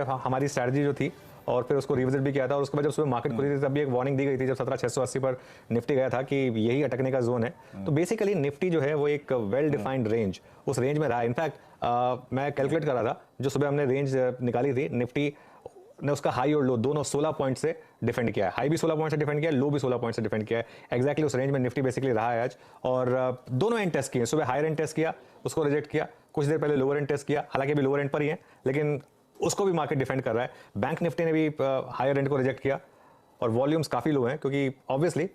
हमारी स्ट्रैटेजी जो थी और फिर उसको रिविजिट भी किया था और उसके बाद जब सुबह मार्केट खुली थी तब भी एक वार्निंग दी गई थी जब 17,680 पर निफ्टी गया था कि यही अटकने का जोन है। तो बेसिकली निफ्टी जो है वो एक वेल डिफाइंड रेंज, उस रेंज में रहा। इनफैक्ट मैं कैलकुलेट कर रहा था, जो सुबह हमने रेंज निकाली थी, निफ्टी ने उसका हाई और लो दोनों 16 पॉइंट से डिफेंड किया है। हाई भी 16 पॉइंट से डिफेंड किया है, लो भी 16 पॉइंट से डिफेंड किया है। एक्जैक्टली उस रेंज में निफ्टी बेसिकली रहा है आज। और दोनों एंड टेस्ट किए, सुबह हायर एंड टेस्ट किया, उसको रिजेक्ट किया, कुछ देर पहले लोअर एंड टेस्ट किया, हालांकि अभी लोअर एंड पर ही है लेकिन उसको भी मार्केट डिफेंड कर रहा है। बैंक निफ्टी ने भी हायर एंड को रिजेक्ट किया और वॉल्यूम्स काफी लो हैं क्योंकि ऑब्वियसली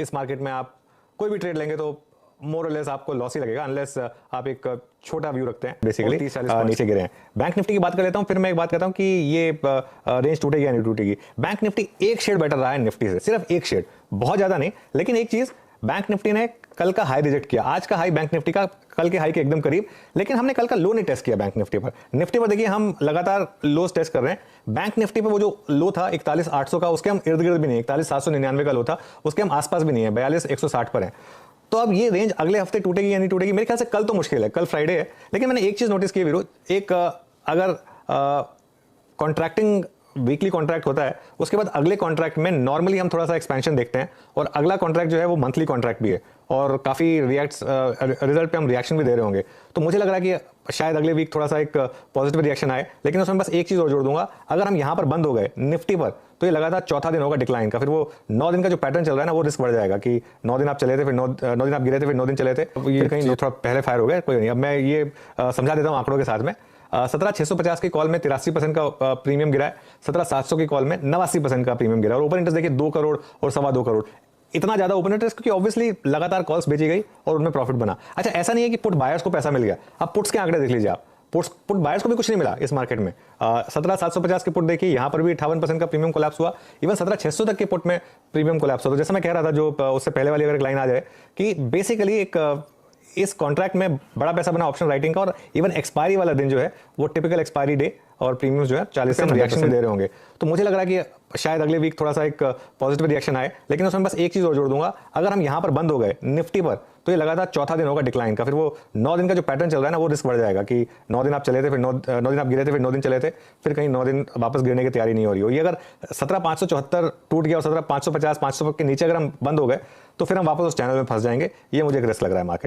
इस मार्केट में आप कोई भी ट्रेड लेंगे तो मोर और लेस आपको लॉस ही लगेगा अनलेस आप एक छोटा व्यू रखते हैं। बेसिकली 30-40 नीचे गिरे हैं। बैंक निफ्टी की बात कर लेता हूं, फिर मैं एक बात करता हूं कि ये रेंज टूटेगी या नहीं टूटेगी। बैंक निफ्टी एक शेड बेटर रहा है निफ्टी से, सिर्फ एक शेड, बहुत ज्यादा नहीं। लेकिन एक चीज, बैंक निफ्टी ने कल का हाई रिजेक्ट किया, आज का हाई बैंक निफ्टी का कल के हाई के एकदम करीब, लेकिन हमने कल का लो नहीं टेस्ट किया बैंक निफ्टी पर। निफ्टी पर देखिए हम लगातार लोस टेस्ट कर रहे हैं। बैंक निफ्टी पर वो जो लो था 41,800 का, उसके हम इर्द गिर्द भी नहीं, 41,799 का लो था, उसके हम आसपास भी नहीं है, 42,160 पर है। तो अब ये रेंज अगले हफ्ते टूटेगी या नहीं टूटेगी, मेरे ख्याल से कल तो मुश्किल है, कल फ्राइडे है। लेकिन मैंने एक चीज नोटिस की विरोध, एक अगर कॉन्ट्रैक्टिंग वीकली कॉन्ट्रैक्ट होता है, उसके बाद अगले कॉन्ट्रैक्ट में नॉर्मली हम थोड़ा सा एक्सपेंशन देखते हैं और अगला कॉन्ट्रैक्ट जो है वो मंथली कॉन्ट्रैक्ट भी है और काफी रिजल्ट पे हम रिएक्शन भी दे रहे होंगे। तो मुझे लग रहा है कि शायद अगले वीक थोड़ा सा एक पॉजिटिव रिएक्शन आए। लेकिन उसमें बस एक चीज और जोड़ दूंगा, अगर हम यहां पर बंद हो गए निफ्टी पर तो ये लगातार चौथा दिन होगा डिक्लाइन का। फिर वो 9 दिन का जो पैटर्न चल रहा है ना, वो रिस्क बढ़ जाएगा कि 9 दिन आप चले थे, फिर 9 दिन आप गिरे थे, फिर 9 दिन चले थे, ये कहीं थोड़ा पहले फायर हो गया। कोई नहीं, अब मैं ये समझा देता हूँ आंकड़ों के साथ में। 17,650 की कॉल में 83% का प्रीमियम गिरा है, 17,700 की कॉल में 89% का प्रीमियम गिरा है। और ओपन इंटरेस्ट देखिए 2 करोड़ और 2.25 करोड़, इतना ज्यादा ओपन इंटरेस्ट क्योंकि ऑब्वियसली लगातार कॉल्स बेची गई और उनमें प्रॉफिट बना। अच्छा, ऐसा नहीं है कि पुट बायर्स को पैसा मिल गया। अब पुट्स के आंकड़े देख लीजिए आप, पुट बायर्स को भी कुछ नहीं मिला इस मार्केट में। 17,750 के पुट देखिए, यहां पर भी 58% का प्रीमियम कोलैप्स हुआ, इवन 17,600 तक के पुट में प्रीमियम कोलैप्स हुआ। तो जैसा मैं कह रहा था, जो उससे पहले वाली अगर एक लाइन आ जाए कि बेसिकली एक इस कॉन्ट्रैक्ट में बड़ा पैसा बना ऑप्शन राइटिंग का, और इवन एक्सपायरी वाला दिन जो है वो टिपिकल एक्सपायरी डे और प्रीमियम जो है 40% रिएक्शन में दे रहे होंगे। तो मुझे लग रहा है कि शायद अगले वीक थोड़ा सा एक पॉजिटिव रिएक्शन आए। लेकिन उसमें बस एक चीज और जोड़ दूंगा, अगर हम यहां पर बंद हो गए निफ्टी पर तो ये लगातार चौथा दिन होगा डिक्लाइन का। फिर वो 9 दिन का जो पैटर्न चल रहा है ना, वो रिस्क बढ़ जाएगा कि 9 दिन आप चले थे, फिर 9 दिन आप गिरे थे, फिर 9 दिन चले थे, फिर कहीं 9 दिन वापस गिरने की तैयारी नहीं हो रही हो। ये अगर 17,574 टूट गया और 17,550 500 के नीचे अगर हम बंद हो गए तो फिर हम वापस उस चैनल में फंस जाएंगे। ये मुझे एक रिस्क लग रहा है मार्केट।